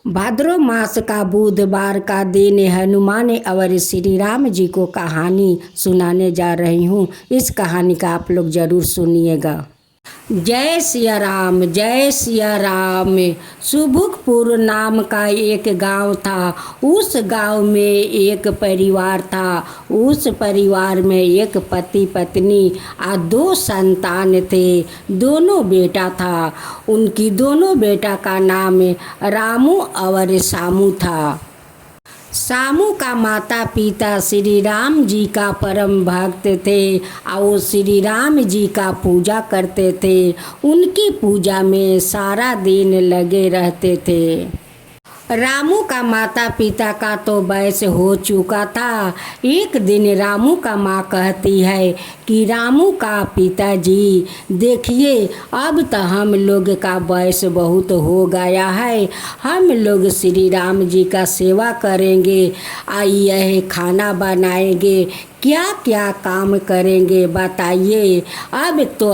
भाद्रो मास का बुधवार का दिन हनुमान और श्री राम जी को कहानी सुनाने जा रही हूँ। इस कहानी का आप लोग ज़रूर सुनिएगा। जय सिया राम, जय सिया राम। सुबुकपुर नाम का एक गांव था। उस गांव में एक परिवार था। उस परिवार में एक पति पत्नी और दो संतान थे। दोनों बेटा था। उनकी दोनों बेटा का नाम रामू और सामू था। सामू का माता पिता श्री राम जी का परम भक्त थे और वो श्री राम जी का पूजा करते थे। उनकी पूजा में सारा दिन लगे रहते थे। रामू का माता पिता का तो वयस हो चुका था। एक दिन रामू का माँ कहती है कि रामू का पिताजी देखिए, अब तो हम लोग का वयस बहुत हो गया है। हम लोग श्री राम जी का सेवा करेंगे, आइए खाना बनाएंगे, क्या क्या काम करेंगे बताइए। अब तो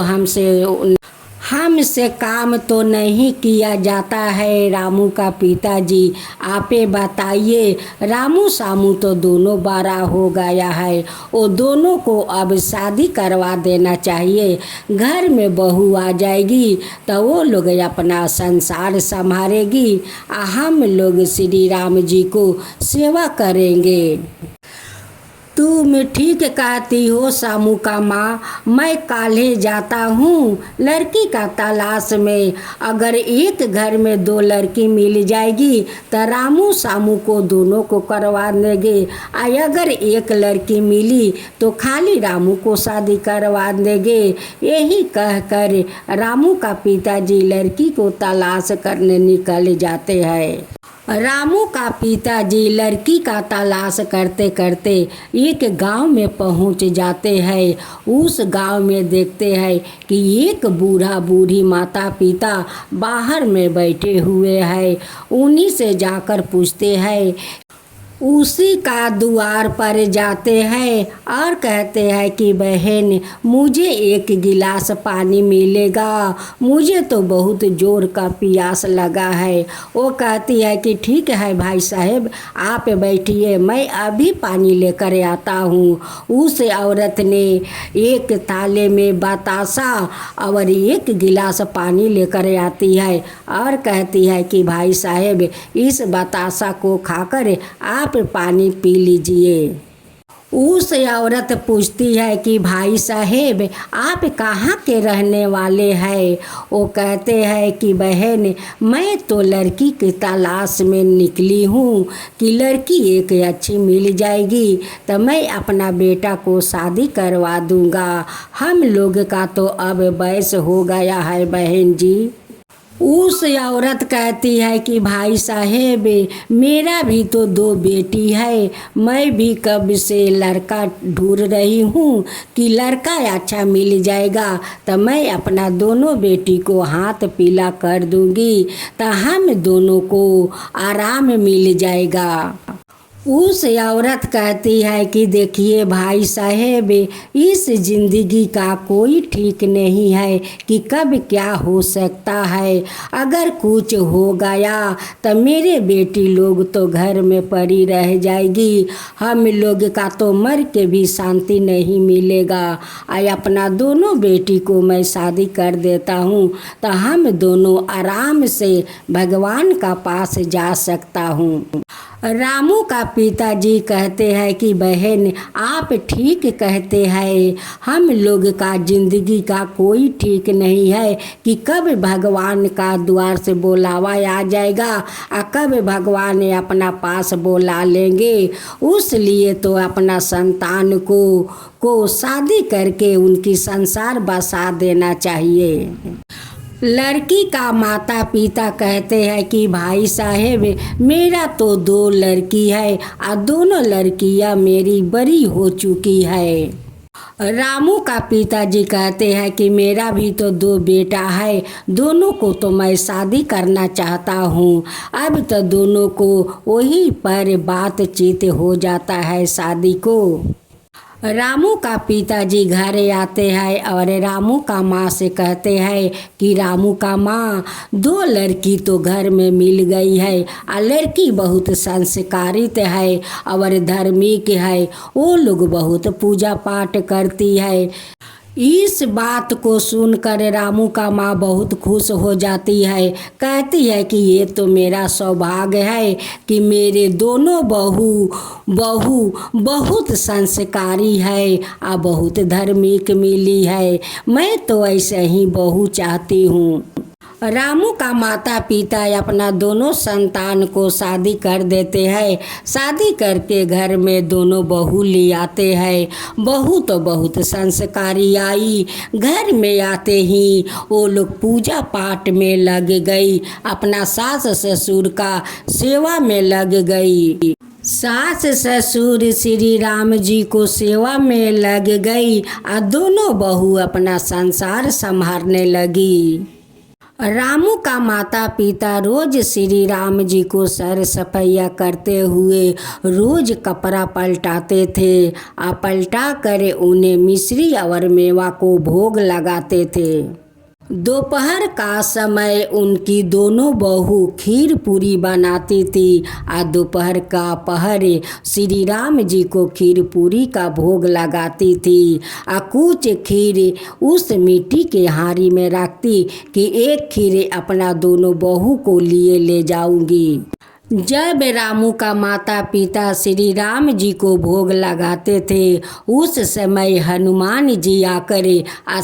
हमसे काम तो नहीं किया जाता है। रामू का पिताजी आपे बताइए। रामू सामू तो दोनों बड़ा हो गया है। वो दोनों को अब शादी करवा देना चाहिए। घर में बहू आ जाएगी तो वो लोग अपना संसार संभालेगी और हम लोग श्री राम जी को सेवा करेंगे। तुम ठीक कहती हो सामू का माँ। मैं काल्हे जाता हूँ लड़की का तलाश में। अगर एक घर में दो लड़की मिल जाएगी तो रामू सामू को दोनों को करवा देंगे। अगर एक लड़की मिली तो खाली रामू को शादी करवा देंगे। यही कहकर रामू का पिताजी लड़की को तलाश करने निकल जाते हैं। रामू का पिताजी लड़की का तलाश करते करते एक गांव में पहुंच जाते हैं। उस गांव में देखते हैं कि एक बूढ़ा बूढ़ी माता पिता बाहर में बैठे हुए हैं। उन्हीं से जाकर पूछते हैं। उसी का द्वार पर जाते हैं और कहते हैं कि बहन, मुझे एक गिलास पानी मिलेगा? मुझे तो बहुत जोर का प्यास लगा है। वो कहती है कि ठीक है भाई साहब, आप बैठिए, मैं अभी पानी लेकर आता हूँ। उस औरत ने एक थाले में बतासा और एक गिलास पानी लेकर आती है और कहती है कि भाई साहब, इस बतासा को खाकर आप पानी पी लीजिए। उस औरत पूछती है कि भाई साहेब, आप कहाँ के रहने वाले हैं? वो कहते हैं कि बहन, मैं तो लड़की की तलाश में निकली हूँ कि लड़की एक अच्छी मिल जाएगी तो मैं अपना बेटा को शादी करवा दूँगा। हम लोग का तो अब वयस हो गया है बहन जी। उस औरत कहती है कि भाई साहेब, मेरा भी तो दो बेटी है। मैं भी कब से लड़का ढूंढ रही हूँ कि लड़का अच्छा मिल जाएगा तो मैं अपना दोनों बेटी को हाथ पीला कर दूँगी तो हम दोनों को आराम मिल जाएगा। उस औरत कहती है कि देखिए भाई साहेब, इस ज़िंदगी का कोई ठीक नहीं है कि कब क्या हो सकता है। अगर कुछ हो गया तो मेरे बेटी लोग तो घर में पड़ी रह जाएगी। हम लोग का तो मर के भी शांति नहीं मिलेगा। अपना दोनों बेटी को मैं शादी कर देता हूँ तो हम दोनों आराम से भगवान का पास जा सकता हूँ। रामू का पिताजी कहते हैं कि बहन, आप ठीक कहते हैं। हम लोग का ज़िंदगी का कोई ठीक नहीं है कि कब भगवान का द्वार से बुलावा आ जाएगा और कब भगवान अपना पास बुला लेंगे। उस लिए तो अपना संतान को शादी करके उनकी संसार बसा देना चाहिए। लड़की का माता पिता कहते हैं कि भाई साहेब, मेरा तो दो लड़की है और दोनों लड़कियां मेरी बड़ी हो चुकी है। रामू का पिताजी कहते हैं कि मेरा भी तो दो बेटा है। दोनों को तो मैं शादी करना चाहता हूँ। अब तो दोनों को वही पर बातचीत हो जाता है शादी को। रामू का पिताजी घर आते हैं और रामू का माँ से कहते हैं कि रामू का माँ, 2 लड़की तो घर में मिल गई है और लड़की बहुत संस्कारित है और धार्मिक है, वो लोग बहुत पूजा पाठ करती है। इस बात को सुनकर रामू का माँ बहुत खुश हो जाती है, कहती है कि ये तो मेरा सौभाग्य है कि मेरे दोनों बहू बहुत संस्कारी है और बहुत धार्मिक मिली है। मैं तो ऐसे ही बहू चाहती हूँ। रामू का माता पिता अपना दोनों संतान को शादी कर देते हैं। शादी करके घर में दोनों बहू ले आते हैं। बहू तो बहुत संस्कारी आई। घर में आते ही वो लोग पूजा पाठ में लग गई, अपना सास ससुर का सेवा में लग गई। सास ससुर श्री राम जी को सेवा में लग गई और दोनों बहू अपना संसार संभालने लगी। रामू का माता पिता रोज श्री राम जी को सर सफैया करते हुए रोज कपड़ा पलटाते थे और पलटा कर उन्हें मिश्री और मेवा को भोग लगाते थे। दोपहर का समय उनकी दोनों बहू खीर पूरी बनाती थी और दोपहर का पहर श्री राम जी को खीर पूरी का भोग लगाती थी और कुछ खीर उस मिट्टी के हारी में रखती कि एक खीर अपना दोनों बहू को लिए ले जाऊंगी। जब रामू का माता पिता श्री राम जी को भोग लगाते थे, उस समय हनुमान जी आकर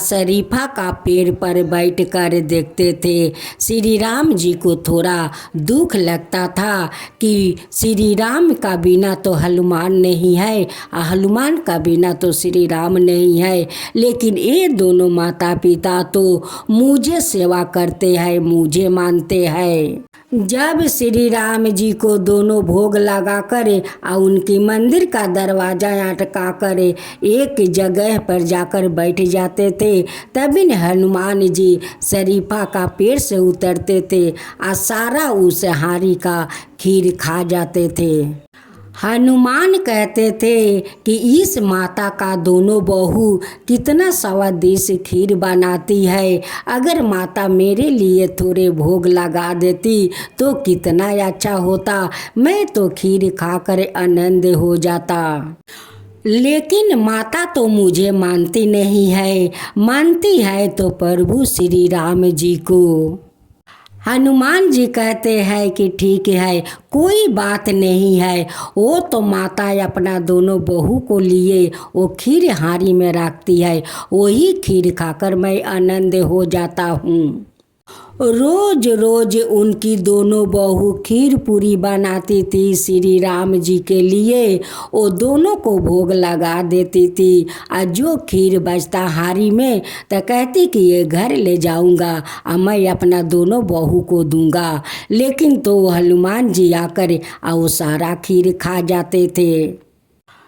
शरीफा का पेड़ पर बैठकर देखते थे। श्री राम जी को थोड़ा दुख लगता था कि श्री राम का बिना तो हनुमान नहीं है और हनुमान का बिना तो श्री राम नहीं है, लेकिन ये दोनों माता पिता तो मुझे सेवा करते हैं, मुझे मानते हैं। जब श्री राम जी को दोनों भोग लगाकर और उनकी मंदिर का दरवाजा अटका कर एक जगह पर जाकर बैठ जाते थे, तभी हनुमान जी शरीफा का पेड़ से उतरते थे और सारा उस हारी का खीर खा जाते थे। हनुमान कहते थे कि इस माता का दोनों बहू कितना स्वादिष्ट खीर बनाती है, अगर माता मेरे लिए थोड़े भोग लगा देती तो कितना अच्छा होता, मैं तो खीर खाकर आनंद हो जाता। लेकिन माता तो मुझे मानती नहीं है, मानती है तो प्रभु श्री राम जी को। हनुमान जी कहते हैं कि ठीक है, कोई बात नहीं है, वो तो माता अपना दोनों बहू को लिए वो खीर हारी में रखती है, वही खीर खाकर मैं आनंद हो जाता हूँ। रोज रोज उनकी दोनों बहू खीर पूरी बनाती थी श्री राम जी के लिए, वो दोनों को भोग लगा देती थी और जो खीर बचता हारी में तो कहती कि ये घर ले जाऊंगा और मैं अपना दोनों बहू को दूंगा, लेकिन तो हनुमान जी आकर वो सारा खीर खा जाते थे।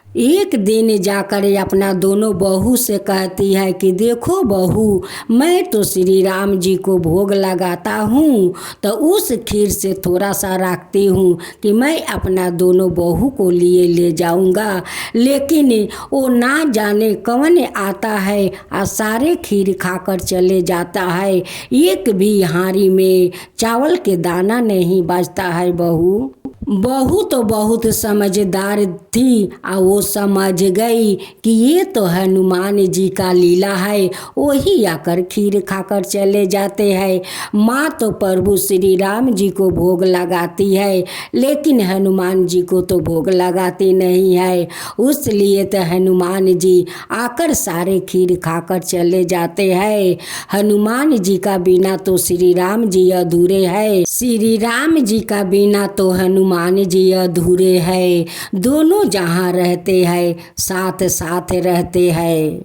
एक दिन जाकर अपना दोनों बहू से कहती है कि देखो बहू, मैं तो श्री राम जी को भोग लगाता हूँ तो उस खीर से थोड़ा सा रखती हूँ कि मैं अपना दोनों बहू को लिए ले जाऊँगा, लेकिन वो ना जाने कौन आता है और सारे खीर खाकर चले जाता है, एक भी हारी में चावल के दाना नहीं बचता है। बहू तो बहुत समझदार थी और वो समझ गई कि ये तो हनुमान जी का लीला है, वही आकर खीर खाकर चले जाते हैं। माँ तो प्रभु श्री राम जी को भोग लगाती है, लेकिन हनुमान जी को तो भोग लगाती नहीं है, उसलिए तो हनुमान जी आकर सारे खीर खाकर चले जाते हैं। हनुमान जी का बिना तो श्री राम जी अधूरे है, श्री राम जी का बिना तो हनुमान जी अधूरे हैं। दोनों जहाँ रहते हैं साथ साथ रहते हैं।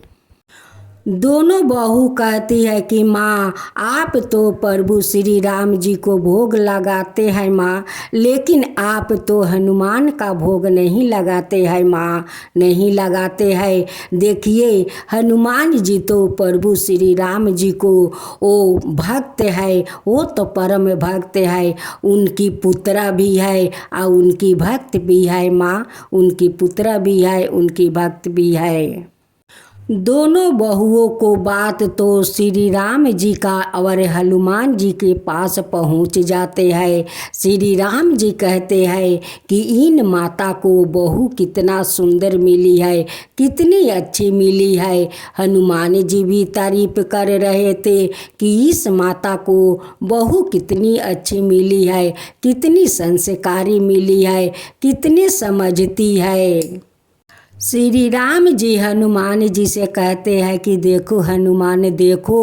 दोनों बहू कहती है कि माँ आप तो प्रभु श्री राम जी को भोग लगाते हैं माँ, लेकिन आप तो हनुमान का भोग नहीं लगाते हैं माँ, नहीं लगाते हैं। देखिए हनुमान जी तो प्रभु श्री राम जी को वो भक्त है, वो तो परम भक्त है, उनकी पुत्रा भी है और उनकी भक्त भी है माँ, उनकी पुत्रा भी है, उनकी भक्त भी है। दोनों बहुओं को बात तो श्री राम जी का और हनुमान जी के पास पहुंच जाते हैं। श्री राम जी कहते हैं कि इन माता को बहू कितना सुंदर मिली है, कितनी अच्छी मिली है। हनुमान जी भी तारीफ कर रहे थे कि इस माता को बहू कितनी अच्छी मिली है, कितनी संस्कारी मिली है, कितनी समझती है। श्री राम जी हनुमान जी से कहते हैं कि देखो हनुमान, देखो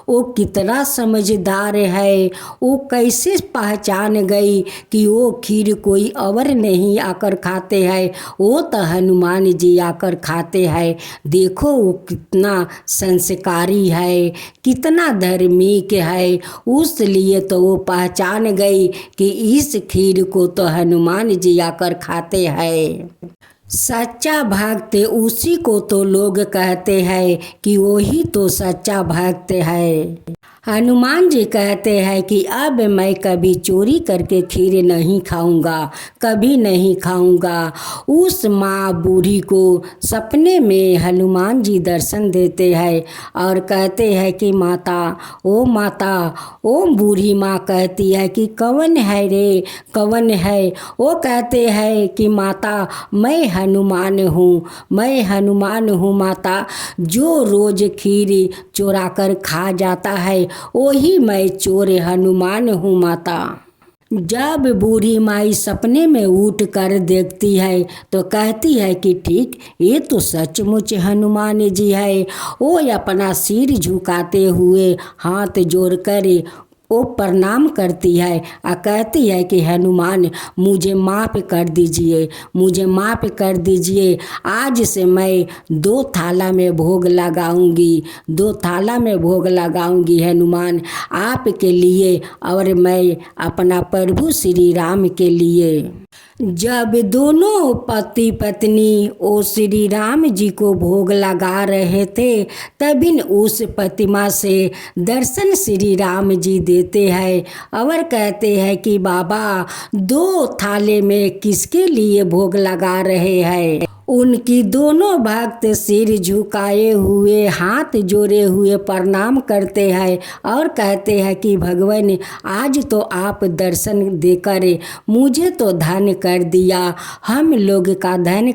वो कितना समझदार है, वो कैसे पहचान गई कि वो खीर कोई और नहीं आकर खाते हैं, वो तो हनुमान जी आकर खाते हैं। देखो वो कितना संस्कारी है, कितना धार्मिक है, उस लिए तो वो पहचान गई कि इस खीर को तो हनुमान जी आकर खाते हैं। सच्चा भक्त उसी को तो लोग कहते हैं कि वही तो सच्चा भक्त है। हनुमान जी कहते हैं कि अब मैं कभी चोरी करके खीर नहीं खाऊंगा, कभी नहीं खाऊंगा। उस माँ बूढ़ी को सपने में हनुमान जी दर्शन देते हैं और कहते हैं कि माता, ओ माता, ओ बूढ़ी माँ कहती है कि कौन है रे, कौन है। वो कहते हैं कि माता मैं हनुमान हूँ, मैं हनुमान हूँ माता, जो रोज खीर चुरा कर खा जाता है वही मैं चोर हनुमान हूँ माता। जब बूढ़ी माई सपने में उठ कर देखती है तो कहती है कि ठीक, ये तो सचमुच हनुमान जी है। वो अपना सिर झुकाते हुए हाथ जोड़कर वो प्रणाम करती है और कहती है कि हनुमान मुझे माफ़ कर दीजिए, मुझे माफ़ कर दीजिए। आज से मैं 2 थाला में भोग लगाऊंगी, 2 थाला में भोग लगाऊंगी हनुमान आपके लिए और मैं अपना प्रभु श्री राम के लिए। जब दोनों पति पत्नी ओ श्री राम जी को भोग लगा रहे थे तभी उस प्रतिमा से दर्शन श्री राम जी देते हैं और कहते हैं कि बाबा 2 थाले में किसके लिए भोग लगा रहे हैं। उनकी दोनों भक्त सिर झुकाए हुए हाथ जोड़े हुए प्रणाम करते हैं और कहते हैं कि भगवान आज तो आप दर्शन देकर मुझे तो धन कर दिया, हम लोग का धन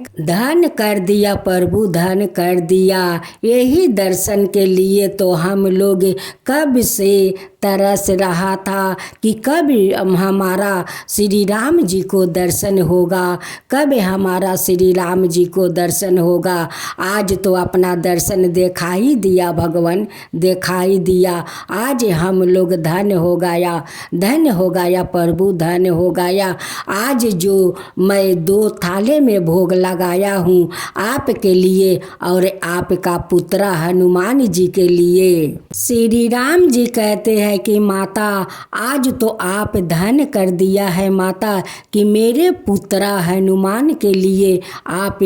कर दिया प्रभु, धन कर दिया। यही दर्शन के लिए तो हम लोग कब से तरस रहा था कि कब हमारा श्री राम जी को दर्शन होगा, कब हमारा श्री राम जी को दर्शन होगा। आज तो अपना दर्शन दिखाई दिया भगवान, दिखाई दिया। आज हम लोग धन हो गया, धन हो गया प्रभु, धन हो गया। आज जो मैं 2 थाले में भोग लगाया हूँ आपके लिए और आपका पुत्र हनुमान जी के लिए। श्री राम जी कहते हैं कि माता आज तो आप धन कर दिया है माता कि मेरे पुत्र हनुमान के लिए आप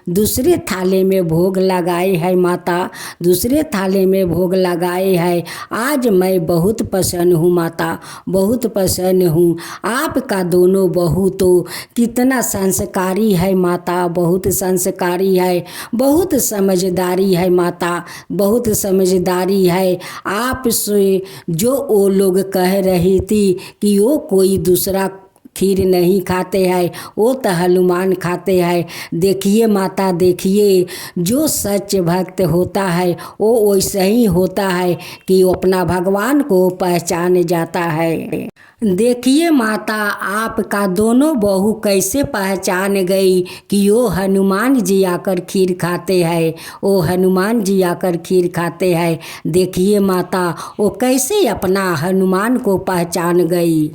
दूसरे थाले में भोग लगाए हैं माता, दूसरे थाले में भोग लगाए हैं। आज मैं बहुत प्रसन्न हूँ माता, बहुत प्रसन्न हूँ। आपका दोनों बहू तो कितना संस्कारी है माता, बहुत संस्कारी है, बहुत समझदारी है माता, बहुत समझदारी है। आप से जो वो लोग कह रही थी कि वो कोई दूसरा खीर नहीं खाते हैं, वो तो हनुमान खाते हैं। देखिए माता, देखिए जो सच भक्त होता है वो वैसे ही होता है कि वो अपना भगवान को पहचान जाता है। देखिए माता, आपका दोनों बहू कैसे पहचान गई कि वो हनुमान जी आकर खीर खाते हैं, वो हनुमान जी आकर खीर खाते हैं। देखिए माता, वो कैसे अपना हनुमान को पहचान गई।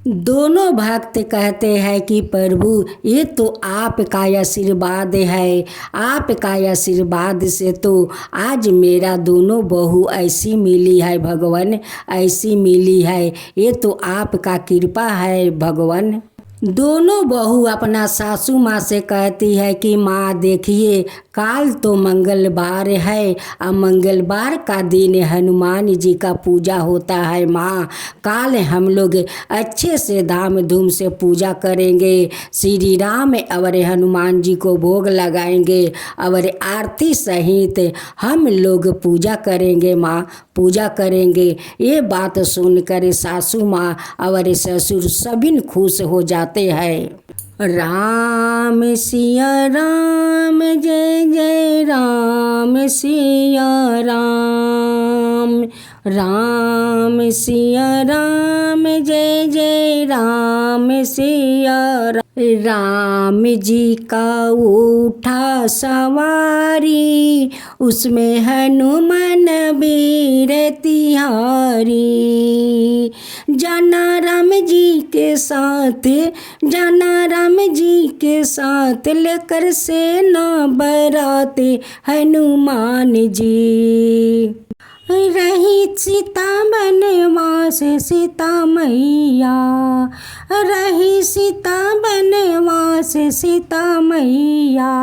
दोनों भक्त कहते हैं कि प्रभु ये तो आपका आशीर्वाद है, आपका आशीर्वाद से तो आज मेरा दोनों बहू ऐसी मिली है भगवान, ऐसी मिली है, ये तो आपका कृपा है भगवान। दोनों बहू अपना सासू माँ से कहती है कि माँ देखिए काल तो मंगलवार है और मंगलवार का दिन हनुमान जी का पूजा होता है माँ, काल हम लोग अच्छे से धाम धूम से पूजा करेंगे, श्री राम और हनुमान जी को भोग लगाएंगे और आरती सहित हम लोग पूजा करेंगे माँ, पूजा करेंगे। ये बात सुनकर सासू माँ और ससुर सभी खुश हो जाते हैं। राम सिया राम जय जय राम सिया राम, राम सिया राम जय जय राम सिया राम। राम जी का उठा सवारी, उसमें हनुमान वीर तिहारी, जाना राम जी के साथ, जाना राम जी के साथ, लेकर सेना बराते हनुमान जी। रही सीता बनवास सीता मैया, रही सीता बनवास सीता मैया,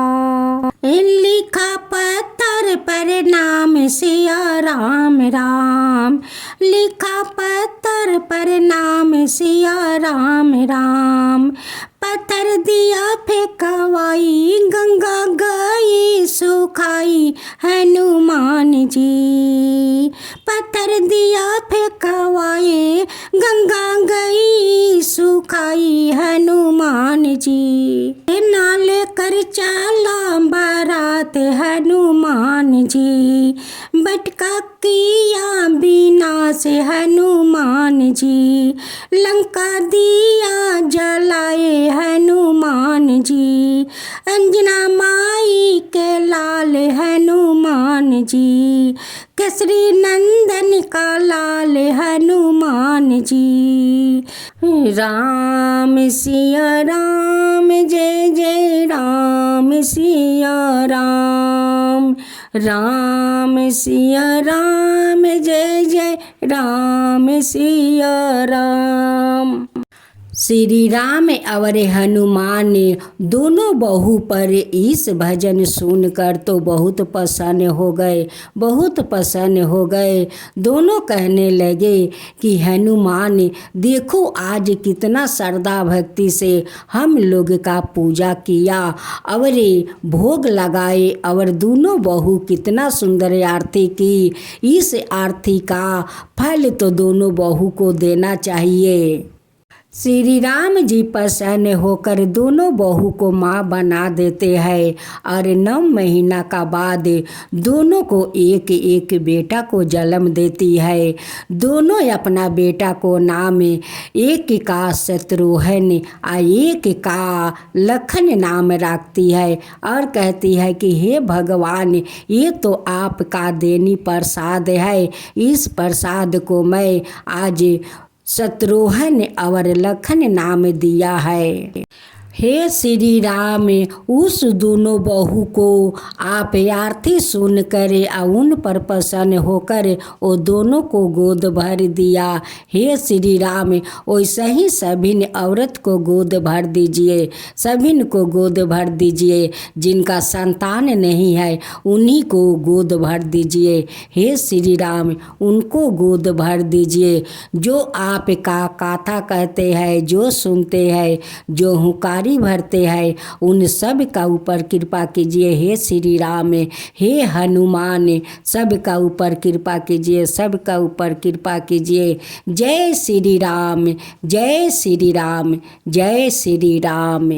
लिखा पत्थर पर नाम सिया राम राम, लिखा पत्थर पर नाम सिया राम राम। पत्थर दिया फेंकवाई, गंगा गई सुखाई हनुमान जी, पत्थर दिया फेंकवाई, गंगा गई सुखाई हनुमान जी। नाल कर चला बारात हनुमान जी, बटका किया बिना से हनुमान जी, लंका दिया जलाए हनुमान जी, अंजना माई के लाल हनुमान जी, केसरी नंदन का लाल हनुमान जी। राम सिया राम जय जय राम सिया राम, राम सिया राम जय जय राम सिया राम। श्री राम और हनुमान दोनों बहू पर इस भजन सुनकर तो बहुत प्रसन्न हो गए, बहुत प्रसन्न हो गए। दोनों कहने लगे कि हनुमान देखो आज कितना श्रद्धा भक्ति से हम लोग का पूजा किया और भोग लगाए और दोनों बहू कितना सुंदर आरती की, इस आरती का फल तो दोनों बहू को देना चाहिए। श्री राम जी प्रसन्न होकर दोनों बहू को माँ बना देते हैं और 9 महीना का बाद दोनों को एक एक बेटा को जन्म देती है। दोनों अपना बेटा को नाम एक का शत्रुघ्न और एक का लखन नाम रखती है और कहती है कि हे भगवान ये तो आपका देनी प्रसाद है, इस प्रसाद को मैं आज शत्रुघ्न और लखन नाम दिया है। हे श्री राम उस दोनों बहू को आप आरती सुनकर उन पर प्रसन्न होकर वो दोनों को गोद भर दिया। हे श्री राम वैसे ही सभी औरत को गोद भर दीजिए, सभी को गोद भर दीजिए, जिनका संतान नहीं है उन्हीं को गोद भर दीजिए। हे श्री राम उनको गोद भर दीजिए। जो आपका कथा कहते हैं, जो सुनते हैं, जो हुकार भरते हैं उन सब का ऊपर कृपा कीजिए। हे श्री राम हे हनुमान सब का ऊपर कृपा कीजिए, सब का ऊपर कृपा कीजिए। जय श्री राम, जय श्री राम, जय श्री राम।